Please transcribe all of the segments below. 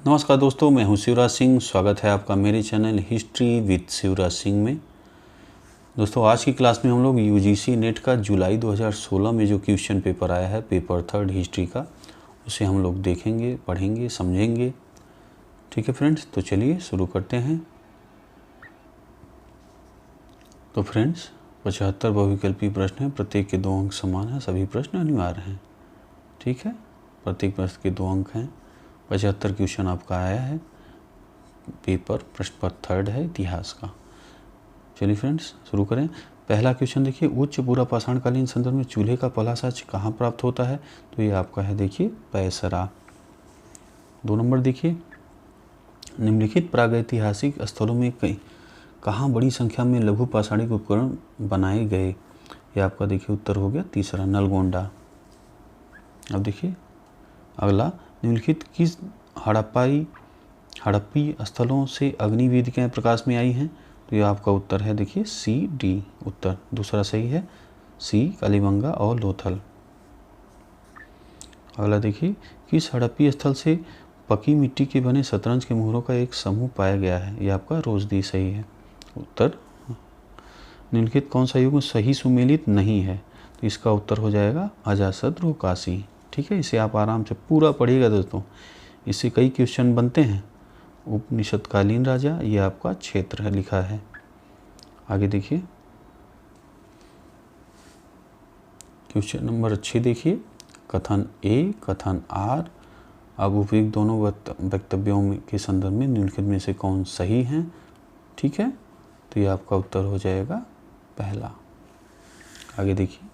नमस्कार दोस्तों, मैं हूं शिवराज सिंह। स्वागत है आपका मेरे channel history with Shivraj Singh में। दोस्तों, आज की क्लास में हम लोग यूजीसी नेट का जुलाई 2016 में जो क्वेश्चन पेपर आया है, पेपर 3 हिस्ट्री का, उसे हम लोग देखेंगे, पढ़ेंगे, समझेंगे। ठीक है फ्रेंड्स, तो चलिए शुरू करते हैं। तो फ्रेंड्स, 75 बहुविकल्पीय प्रश्न हैं, प्रत्येक के 2 अंक समान हैं, सभी प्रश्न अनिवार्य हैं। ठीक है, प्रत्येक प्रश्न के 2 अंक हैं। 75 क्वेश्चन आपका आया है, पेपर प्रश्न पत्र 3 है इतिहास का। चलिए फ्रेंड्स शुरू करें। पहला क्वेश्चन देखिए, उच्च पूरा पाषाणकालीन संदर्भ में चूल्हे का पहला साक्ष्य कहाँ प्राप्त होता है? तो ये आपका है देखिए पैसरा। 2 नंबर देखिए, निम्नलिखित प्रागैतिहासिक स्थलों में कहाँ बड़ी संख्या में लघु पाषाणिक उपकरण बनाए गए? ये आपका देखिए उत्तर हो गया तीसरा, नलगोंडा। अब देखिए अगला, निम्नलिखित किस हड़प्पी स्थलों से अग्निवेदिकाएं प्रकाश में आई हैं? तो ये आपका उत्तर है देखिए सी डी, उत्तर दूसरा सही है, सी कालीबंगा और लोथल। अगला देखिए, किस हड़प्पी स्थल से पकी मिट्टी के बने शतरंज के मोहरों का एक समूह पाया गया है? ये आपका रोजदी सही है, उत्तर। निम्नलिखित कौन सा युग सही सुमेलित नहीं है? तो इसका उत्तर हो जाएगा अजातशत्रु काशी। ठीक है, इसे आप आराम से पूरा पढ़िएगा दोस्तों, इससे कई क्वेश्चन बनते हैं। उपनिषदकालीन राजा, ये आपका क्षेत्र है, लिखा है। आगे देखिए क्वेश्चन नंबर 6 देखिए, कथन ए, कथन आर। अब उपयुक्त दोनों वक्तव्यों के संदर्भ में निम्नलिखित में से कौन सही हैं? ठीक है, तो ये आपका उत्तर हो जाएगा पहला। आगे देखिए,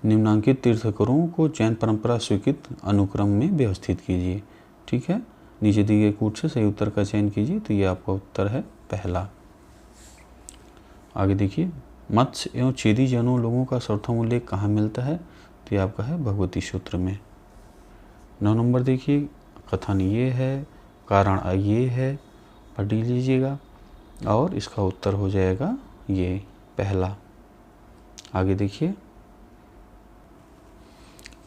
निम्नांकित तीर्थंकरों को जैन परंपरा स्वीकृत अनुक्रम में व्यवस्थित कीजिए। ठीक है, नीचे दिए गए कूट से सही उत्तर का चयन कीजिए। तो ये आपका उत्तर है पहला। आगे देखिए, मत्स्य एवं चेदी जैनों लोगों का सर्वप्रथम उल्लेख कहाँ मिलता है? तो ये आपका है भगवती सूत्र में। 9 नंबर देखिए, कथन ये है, कारण ये है, पढ़ लीजिएगा और इसका उत्तर हो जाएगा ये पहला। आगे देखिए,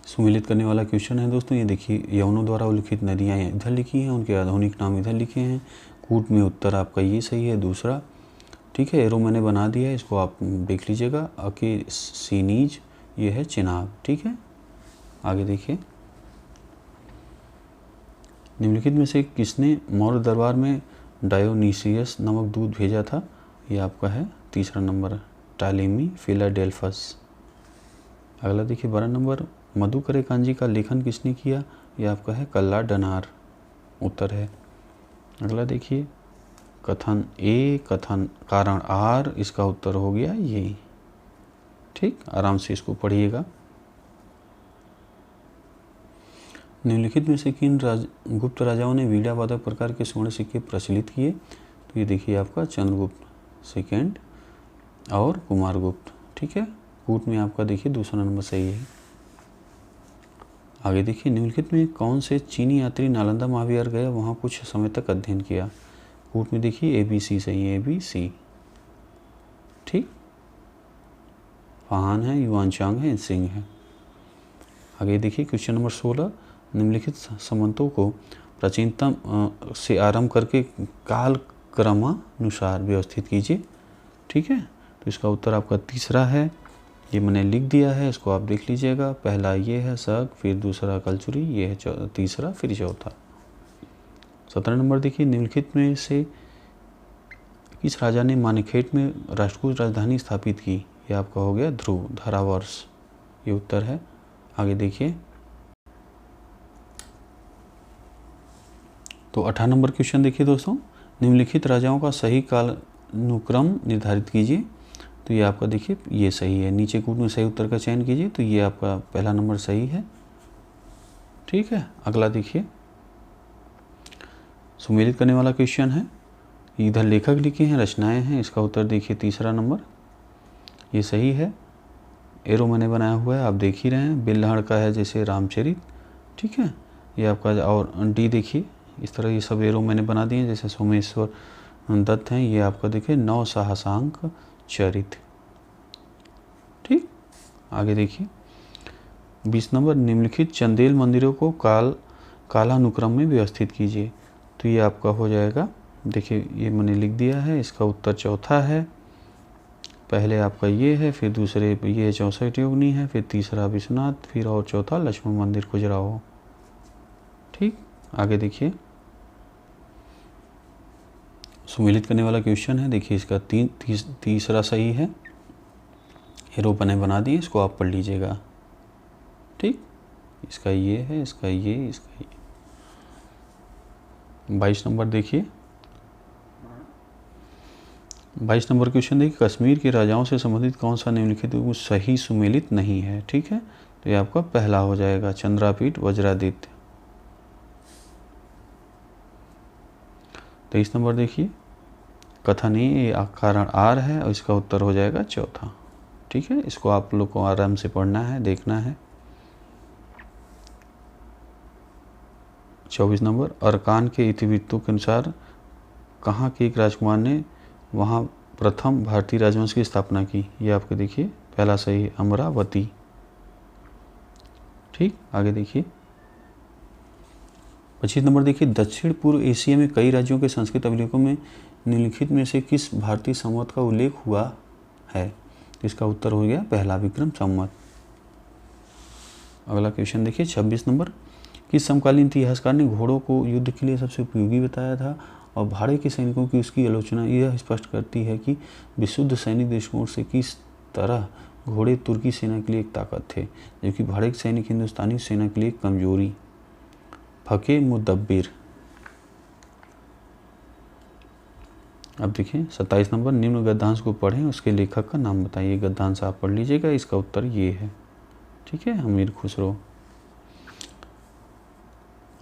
सुमेलित करने वाला क्वेश्चन है दोस्तों। ये देखिए, यवनों द्वारा उल्लिखित नदियाँ इधर लिखी हैं, उनके आधुनिक नाम इधर लिखे हैं। कूट में उत्तर आपका ये सही है, दूसरा। ठीक है, एरो मैंने बना दिया है, इसको आप देख लीजिएगा। अके सीनीज, ये है चिनाब। ठीक है, आगे देखिए, निम्नलिखित में से किसने मौर्य दरबार में डायोनीसियस नामक दूत भेजा था? ये आपका है तीसरा नंबर, टालेमी फिलाडेल्फस। अगला देखिए 12 नंबर, मधुकर कांजी का लेखन किसने किया? ये आपका है कल्ला डनार, उत्तर है। अगला देखिए, कथन ए, कथन कारण आर, इसका उत्तर हो गया ये। ठीक, आराम से इसको पढ़िएगा। निम्नलिखित में से किन गुप्त राजाओं ने वीणा वादक प्रकार के स्वर्ण सिक्के प्रचलित किए? तो ये देखिए आपका चंद्रगुप्त सेकेंड और कुमारगुप्त। ठीक है, कूट में आपका देखिए दूसरा नंबर सही है। आगे देखिए, निम्नलिखित में कौन से चीनी यात्री नालंदा महाविहार गए, वहाँ कुछ समय तक अध्ययन किया? कूट में देखिए ABC सही है, ABC। ठीक, फाहान है, युआनचांग है, सिंह है। आगे देखिए क्वेश्चन नंबर 16, निम्नलिखित संवतों को प्राचीनतम से आरंभ करके काल क्रमानुसार व्यवस्थित कीजिए। ठीक है, तो इसका उत्तर आपका तीसरा है, ये मैंने लिख दिया है, इसको आप देख लीजिएगा। पहला ये है शक, फिर दूसरा कलचुरी, ये है तीसरा, फिर चौथा। 17 नंबर देखिए, निम्नलिखित में से किस राजा ने मानेखेट में राष्ट्रकूट राजधानी स्थापित की? ये आपका हो गया ध्रुव, धारावर्ष, ये उत्तर है। आगे देखिए, तो 18 नंबर क्वेश्चन देखिए दोस्तों, निम्नलिखित राजाओं का सही कालानुक्रम निर्धारित कीजिए। तो ये आपका देखिए ये सही है, नीचे कूट में सही उत्तर का चयन कीजिए। तो ये आपका पहला नंबर सही है। ठीक है, अगला देखिए, सुमेलित करने वाला क्वेश्चन है। इधर लेखक लिखे हैं, रचनाएं हैं, इसका उत्तर देखिए तीसरा नंबर, ये सही है। एरो मैंने बनाया हुआ है, आप देख ही रहे हैं। बिल्हड़ का है जैसे रामचरित। ठीक है, ये आपका, और डी देखिए इस तरह, ये सब एरो मैंने बना दिए जैसे सोमेश्वर दत्त हैं, ये आपका देखिए नौ साहसांक चरित। ठीक, आगे देखिए 20 नंबर, निम्नलिखित चंदेल मंदिरों को कालानुक्रम में व्यवस्थित कीजिए। तो ये आपका हो जाएगा, देखिए ये मैंने लिख दिया है, इसका उत्तर चौथा है। पहले आपका ये है, फिर दूसरे ये 64 योगिनी है, फिर तीसरा विश्वनाथ, फिर और चौथा लक्ष्मण मंदिर खजुराहो। ठीक, आगे देखिए सुमेलित करने वाला क्वेश्चन है। देखिए इसका तीसरा सही है, एरो बना दिए, इसको आप पढ़ लीजिएगा। ठीक, इसका ये है, इसका ये, इसका ये। 22 नंबर देखिए, 22 नंबर क्वेश्चन देखिए, कश्मीर के राजाओं से संबंधित कौन सा निम्नलिखित वो सही सुमेलित नहीं है। ठीक है, तो ये आपका पहला हो जाएगा, चंद्रापीठ वज्रादित्य। 23 नंबर देखिए, कथन ए कारण आर है और इसका उत्तर हो जाएगा चौथा। ठीक है, इसको आप लोग को आराम से पढ़ना है, देखना है। 24 नंबर, अरकान के इतिवृत्तों के अनुसार कहाँ के एक राजकुमार ने वहाँ प्रथम भारतीय राजवंश की स्थापना की। ये आपके देखिए पहला सही है, अमरावती। ठीक, आगे देखिए 25 नंबर देखिए, दक्षिण पूर्व एशिया में कई राज्यों के संस्कृत अभिलेखों में निम्नलिखित में से किस भारतीय संवत का उल्लेख हुआ है। तो इसका उत्तर हो गया पहला विक्रम संवत। अगला क्वेश्चन देखिए 26 नंबर, किस समकालीन इतिहासकार ने घोड़ों को युद्ध के लिए सबसे उपयोगी बताया था और भाड़े के सैनिकों की उसकी आलोचना यह स्पष्ट करती है कि विशुद्ध सैनिक दृष्टिकोण से किस तरह घोड़े तुर्की सेना के लिए एक ताकत थे, जबकि भाड़े के सैनिक हिंदुस्तानी सेना के लिए एक कमजोरी। फके मुदब्बिर। अब देखिए 27 नंबर, निम्न गद्यांश को पढ़ें, उसके लेखक का नाम बताइए। गद्यांश आप पढ़ लीजिएगा, इसका उत्तर ये है। ठीक है, अमीर खुसरो।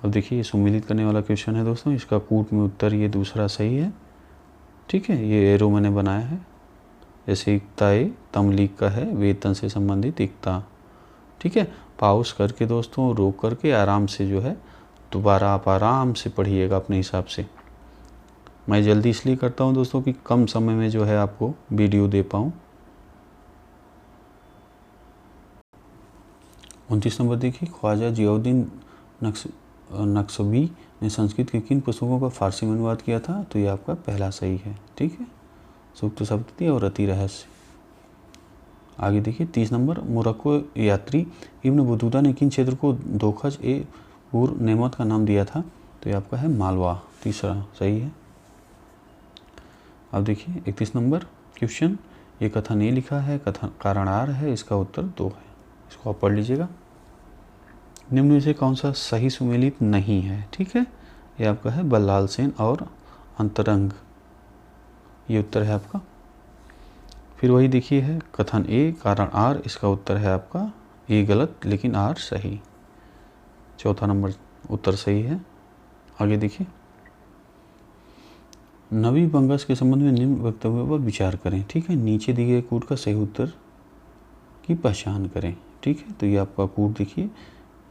अब देखिए ये सुमेलित करने वाला क्वेश्चन है दोस्तों, इसका कूट में उत्तर ये दूसरा सही है। ठीक है, ये एरो मैंने बनाया है, जैसे इक्ता ए तमलीक का है, वेतन से संबंधित इक्ता। ठीक है, पाउस करके दोस्तों, रोक करके आराम से जो है दोबारा आप आराम से पढ़िएगा अपने हिसाब से। मैं जल्दी इसलिए करता हूँ दोस्तों कि कम समय में जो है आपको वीडियो दे पाऊँ। 29 नंबर देखिए, ख्वाजा जियाउद्दीन नक्शबी ने संस्कृत के किन पुस्तकों का फारसी में अनुवाद किया था। तो ये आपका पहला सही है। ठीक है, सूक्त सप्तती और रति रहस्य। आगे देखिए 30 नंबर, मोरक्को यात्री इब्न बतूता ने किन क्षेत्र को दोखज ए उर नेमत का नाम दिया था। तो ये आपका है मालवा, तीसरा सही है। अब देखिए 31 नंबर क्वेश्चन, ये कथन ए लिखा है, कथन कारण आर है, इसका उत्तर 2 है। इसको आप पढ़ लीजिएगा। निम्न में से कौन सा सही सुमेलित नहीं है। ठीक है, ये आपका है बल्लाल सेन और अंतरंग, ये उत्तर है आपका। फिर वही देखिए है कथन ए कारण आर, इसका उत्तर है आपका ए गलत लेकिन आर सही। चौथा नंबर उत्तर सही है। आगे देखिए, नवी बंगस के संबंध में निम्न वक्तव्य पर विचार करें। ठीक है, नीचे दिए गए कूट का सही उत्तर की पहचान करें। ठीक है, तो ये आपका कूट देखिए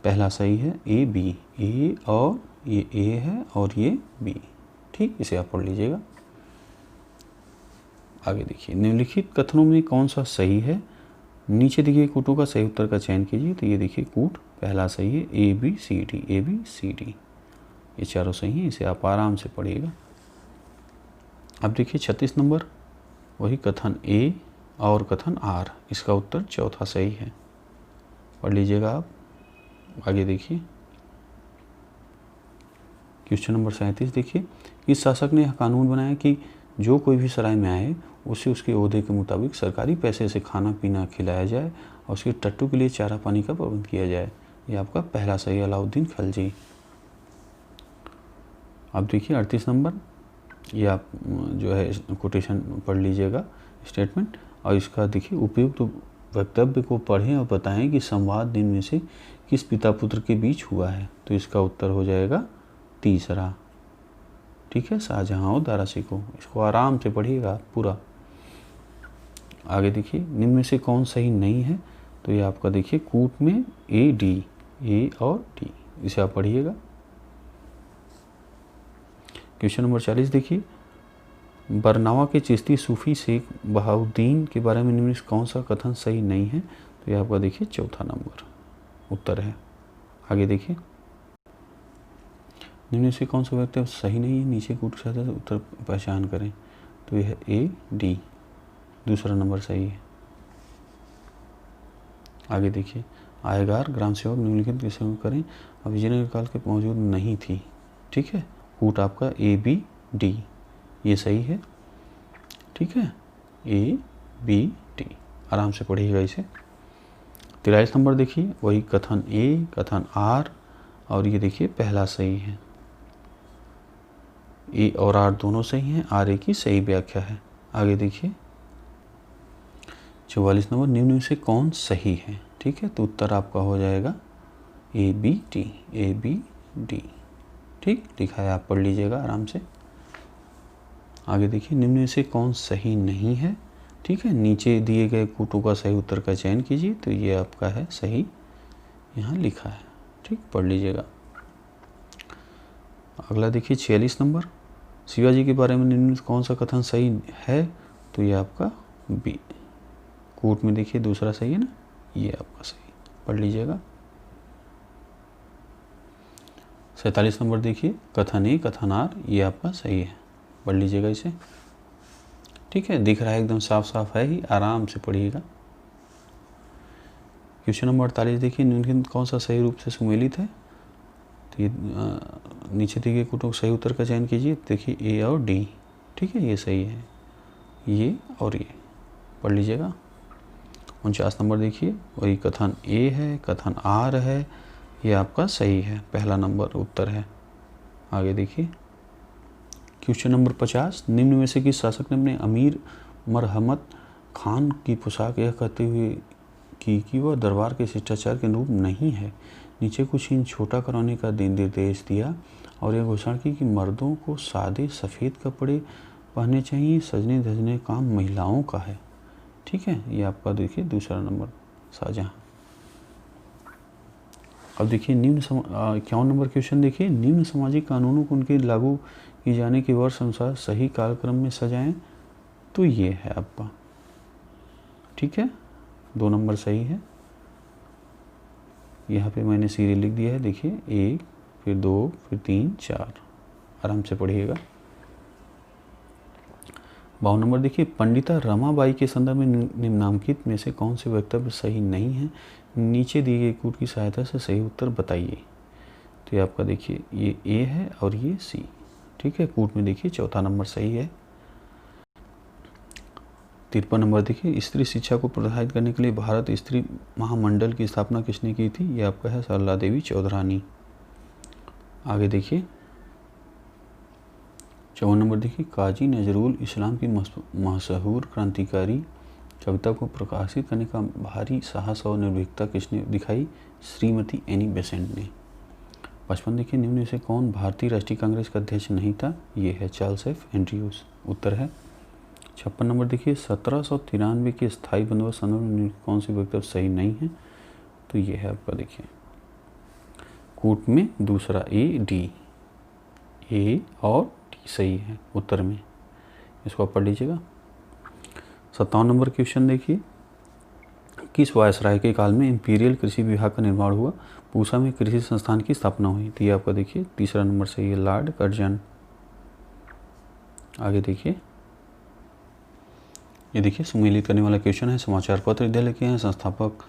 पहला सही है, ए बी, ए और ये ए है और ये बी। ठीक, इसे आप पढ़ लीजिएगा। आगे देखिए, निम्नलिखित कथनों में कौन सा सही है, नीचे दिए कूटों का सही उत्तर का चयन कीजिए। तो ये देखिए कूट पहला सही है, A B C D, A B C D, ये चारों सही हैं, इसे आप आराम से पढ़िएगा। अब देखिए 36 नंबर, वही कथन ए और कथन आर, इसका उत्तर चौथा सही है, पढ़ लीजिएगा आप। आगे देखिए क्वेश्चन नंबर 37 देखिए, इस शासक ने यह कानून बनाया कि जो कोई भी सराय में आए उसे उसके ओहदे के मुताबिक सरकारी पैसे से खाना पीना खिलाया जाए और उसके टट्टू के लिए चारा पानी का प्रबंध किया जाए। ये आपका पहला सही, अलाउद्दीन खलजी। अब देखिए 38 नंबर, ये आप जो है कोटेशन पढ़ लीजिएगा स्टेटमेंट, और इसका देखिए उपयुक्त वक्तव्य को पढ़ें और बताएं कि संवाद दिन में से किस पिता पुत्र के बीच हुआ है। तो इसका उत्तर हो जाएगा तीसरा। ठीक है, शाहजहां और दारा सिकोह, इसको आराम से पढ़िएगा पूरा। आगे देखिए, निम्न में से कौन सही नहीं है। तो ये आपका देखिए कूट में ए डी, ए और डी, इसे आप पढ़िएगा। क्वेश्चन नंबर 40 देखिए, बरनावा के चिश्ती सूफी शेख बहाउद्दीन के बारे में निम्न कौन सा कथन सही नहीं है। तो ये आपका देखिए चौथा नंबर उत्तर है। आगे देखिए, निम्न से कौन सा वक्तव्य सही नहीं है, नीचे कूट के साथ उत्तर पहचान करें। तो यह ए डी, दूसरा नंबर सही है। आगे देखिए, आयगार ग्राम सेवक निम्नलिखित के सहयोग करें अब विजयनगर काल के मौजूद नहीं थी। ठीक है, कूट आपका ए बी डी, ये सही है। ठीक है, ए बी डी, आराम से पढ़िएगा इसे। 43 नंबर देखिए, वही कथन ए, कथन आर, और ये देखिए पहला सही है। ए और आर दोनों सही हैं, आर ए की सही व्याख्या है। आगे देखिए 44 नंबर, निम्न में से कौन सही है। ठीक है, तो उत्तर आपका हो जाएगा A B D, A B D. ठीक, लिखा है, आप पढ़ लीजिएगा आराम से। आगे देखिए, निम्न में से कौन सही नहीं है। ठीक है, नीचे दिए गए कूटों का सही उत्तर का चयन कीजिए, तो ये आपका है सही, यहाँ लिखा है। ठीक, पढ़ लीजिएगा। अगला देखिए 46 नंबर, शिवाजी के बारे में निम्न में कौन सा कथन सही है। तो ये आपका बी, कूट में देखिए दूसरा सही है ना, ये आपका सही, पढ़ लीजिएगा। 47 नंबर देखिए, कथन ए, कथन आर, ये आपका सही है, पढ़ लीजिएगा इसे। ठीक है, दिख रहा है एकदम साफ साफ है ही, आराम से पढ़िएगा। क्वेश्चन नंबर 48 देखिए, निम्नलिखित कौन सा सही रूप से सुमेलित है। तो ये नीचे दिए कूटों सही उत्तर का चयन कीजिए। देखिए ए और डी, ठीक है, ये सही है, ये और ये, पढ़ लीजिएगा। 49 नंबर देखिए, वही कथन ए है, कथन आर है, ये आपका सही है, पहला नंबर उत्तर है। आगे देखिए क्वेश्चन नंबर 50, निम्न में से किस शासक ने अपने अमीर मरहमत खान की पोशाक यह कहते हुए कि वह दरबार के शिष्टाचार के अनुरूप नहीं है, नीचे कुछ इन छोटा कराने का निर्देश दिया और यह घोषणा की कि मर्दों को सादे सफ़ेद कपड़े पहनने चाहिए, सजने धजने काम महिलाओं का है। ठीक है, ये आपका देखिए दूसरा नंबर शाहजहां। अब देखिए निम्न 51 नंबर क्वेश्चन देखिए, निम्न सामाजिक कानूनों को उनके लागू किए जाने के वर्ष अनुसार सही कालक्रम में सजाएं। तो ये है आपका, ठीक है, 2 नंबर सही है। यहाँ पे मैंने सीरियल लिख दिया है, देखिए 1, फिर 2, फिर 3, 4, आराम से पढ़िएगा। 52 नंबर देखिए, पंडिता रमाबाई के संदर्भ में निम्नांकित में से कौन से वक्तव्य सही नहीं है, नीचे दिए गए कूट की सहायता से सही उत्तर बताइए। तो ये आपका देखिए ये ए है और ये सी। ठीक है, कूट में देखिए चौथा नंबर सही है। 53 नंबर देखिए, स्त्री शिक्षा को प्रोत्साहित करने के लिए भारत स्त्री महामंडल की स्थापना किसने की थी। ये आपका है सरला देवी चौधरानी। आगे देखिए 54 नंबर देखिए, काजी नजरुल इस्लाम की मशहूर क्रांतिकारी कविता को प्रकाशित करने का भारी साहस और निर्भीकता किसने दिखाई। श्रीमती एनी बेसेंट ने। 55 देखिए, निम्न से कौन भारतीय राष्ट्रीय कांग्रेस का अध्यक्ष नहीं था। ये है चार्ल्स एफ एंड्रयूज, उत्तर है। 56 नंबर देखिए, 1793 के स्थायी बंदोबस्त संदर्भ में कौन सी वक्तव्य सही नहीं है। तो ये है आपका देखिए कूट में दूसरा ए और डी सही है उत्तर में, इसको आप पढ़ लीजिएगा। 57 नंबर क्वेश्चन देखिए, किस वायसराय के काल में इंपीरियल कृषि विभाग का निर्माण हुआ, पूसा में कृषि संस्थान की स्थापना हुई। तो ये आपका देखिए तीसरा नंबर सही है, लॉर्ड कर्जन। आगे देखिए, ये देखिए सुमेलित करने वाला क्वेश्चन है, समाचार पत्र विद्यालय के हैं, संस्थापक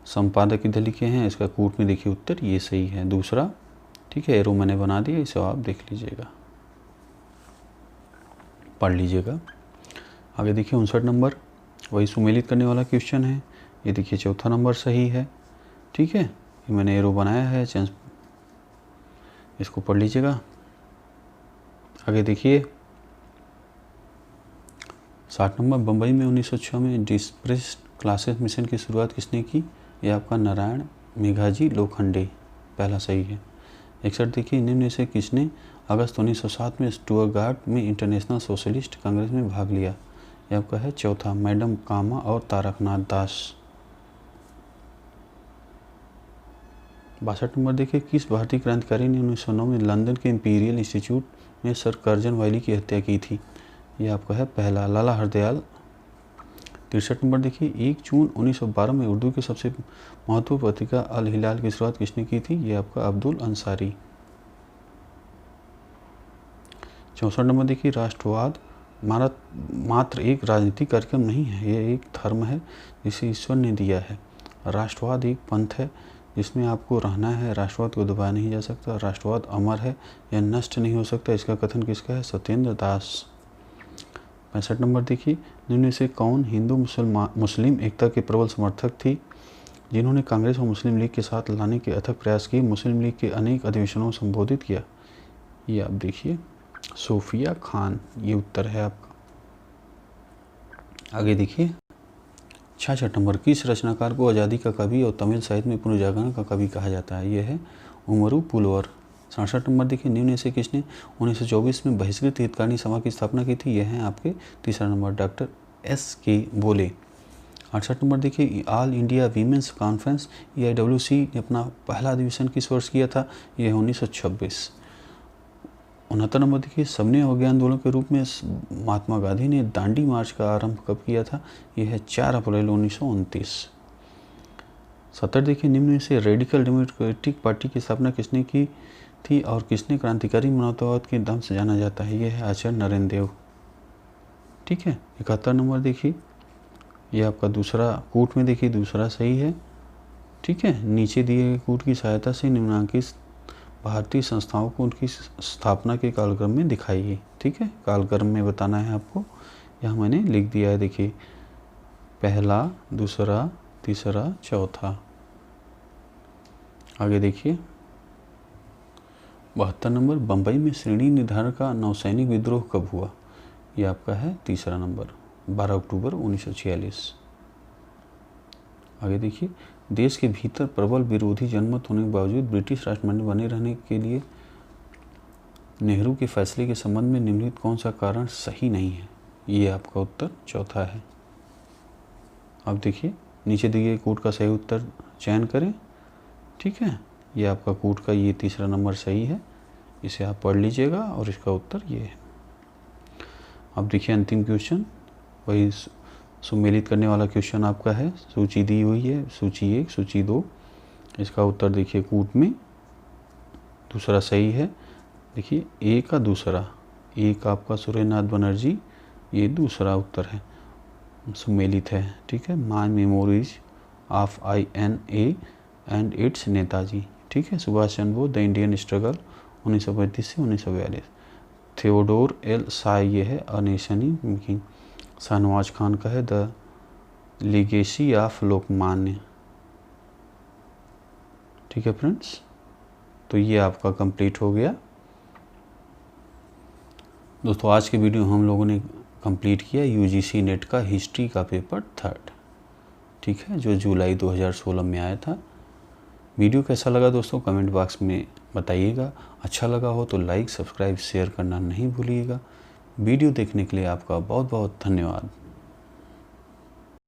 संपादक विद्यालय के हैं, इसका कूट में देखिए उत्तर ये सही है दूसरा। ठीक है, एरो मैंने बना दिया, इसे आप देख लीजिएगा, पढ़ लीजिएगा। आगे देखिए 59 नंबर, वही सुमेलित करने वाला क्वेश्चन है, ये देखिए चौथा नंबर सही है। ठीक है, ये मैंने एरो बनाया है, इसको पढ़ लीजिएगा। आगे देखिए 60 नंबर, बम्बई में 1906 में डिस्प्रेस्ड क्लासेस मिशन की शुरुआत किसने की। यह आपका नारायण मेघाजी लोखंडे, पहला सही है। 61 देखिए, निम्न से किसने अगस्त 1907 में स्टुअर्टगार्ट में इंटरनेशनल सोशलिस्ट कांग्रेस में भाग लिया। यह आपका है चौथा, मैडम कामा और तारकनाथ दास। 62 नंबर देखिए, किस भारतीय क्रांतिकारी ने 1909 में लंदन के इंपीरियल इंस्टीट्यूट में सर कर्जन वायली की हत्या की थी। यह आपका है पहला, लाला हरदयाल। 63 नंबर देखिए, 1 जून 1912 में उर्दू की सबसे महत्वपूर्ण पत्रिका अल हिलाल की शुरुआत किसने की थी। यह आपका अब्दुल अंसारी। 64 नंबर देखिए, राष्ट्रवाद मात्र एक राजनीतिक कार्यक्रम नहीं है, यह एक धर्म है जिसे ईश्वर ने दिया है। राष्ट्रवाद एक पंथ है जिसमें आपको रहना है, राष्ट्रवाद को दबाया नहीं जा सकता, राष्ट्रवाद अमर है, यह नष्ट नहीं हो सकता। इसका कथन किसका है? सत्येंद्र दास। 65 नंबर देखिए, निम्न में से कौन हिंदू मुस्लिम एकता के प्रबल समर्थक थी जिन्होंने कांग्रेस और मुस्लिम लीग के साथ लाने के अथक प्रयास किए, मुस्लिम लीग के अनेक अधिवेशनों में संबोधित किया? ये आप देखिए, सोफिया खान, ये उत्तर है आपका। आगे देखिए, 66 नंबर, किस रचनाकार को आज़ादी का कवि और तमिल साहित्य में पुनर्जागरण का कवि कहा जाता है? यह है उमरू पुलवर। 67 नंबर देखिए, निम्न में से किसने 1924 में बहिष्कृत हितकारिणी सभा की स्थापना की थी? यह है आपके तीसरा नंबर, डॉक्टर S.K. बोले। 68 नंबर देखिए, all India women's conference EIWC ने अपना पहला अधिवेशन किस वर्ष किया था? यह है 1926। 69 नंबर देखिए, सबने अवज्ञा आंदोलन के रूप में महात्मा गांधी ने दांडी मार्च का आरंभ कब किया था? यह है 4 अप्रैल 1929। 70 देखिए, निम्न में से रेडिकल डेमोक्रेटिक पार्टी की स्थापना किसने की थी और किसने क्रांतिकारी मानवतावाद के दम से जाना जाता है? यह है आचार्य नरेंद्र देव। ठीक है। 71 नंबर देखिए, यह आपका दूसरा कूट में देखिए, दूसरा सही है। ठीक है। नीचे दिए गए कूट की सहायता से निम्नलिखित भारतीय संस्थाओं को उनकी स्थापना के कालक्रम में दिखाइए। ठीक है, कालक्रम में बताना है आपको, यह मैंने लिख दिया है। देखिए, पहला, दूसरा, तीसरा, चौथा। आगे देखिए, 72 नंबर, बम्बई में श्रेणी निर्धारण का नौसैनिक विद्रोह कब हुआ? यह आपका है तीसरा नंबर, 12 अक्टूबर 1946। आगे देखिए, देश के भीतर प्रबल विरोधी जनमत होने के बावजूद ब्रिटिश राष्ट्रमंडल बने रहने के लिए नेहरू के फैसले के संबंध में निम्नलिखित कौन सा कारण सही नहीं है? ये आपका उत्तर चौथा है। अब देखिए, नीचे दिए गए कूट का सही उत्तर चयन करें। ठीक है, ये आपका कूट का ये तीसरा नंबर सही है, इसे आप पढ़ लीजिएगा और इसका उत्तर ये है। अब देखिए, अंतिम क्वेश्चन, वही सुमेलित करने वाला क्वेश्चन आपका है। सूची दी हुई है, सूची 1, सूची 2। इसका उत्तर देखिए कूट में दूसरा सही है। देखिए, ए का दूसरा, एक आपका सुरेंद्रनाथ बनर्जी, ये दूसरा उत्तर है, सुमेलित है। ठीक है, my memories of INA and it's Netaji. ठीक है, Subhash Chandra Bose, the Indian struggle 1935 से 1942। थियोडोर L साय, ये है a nation in making. Shahnawaz Khan का है द लीगेसी ऑफ लोकमान्य। ठीक है फ्रेंड्स, तो ये आपका कंप्लीट हो गया। दोस्तों, आज के वीडियो हम लोगों ने कंप्लीट किया UGC नेट का हिस्ट्री का पेपर 3rd। ठीक है, जो जुलाई 2016 में आया था। वीडियो कैसा लगा दोस्तों, कमेंट बॉक्स में बताइएगा। अच्छा लगा हो तो लाइक, सब्सक्राइब, शेयर करना नहीं भूलिएगा। वीडियो देखने के लिए आपका बहुत बहुत धन्यवाद।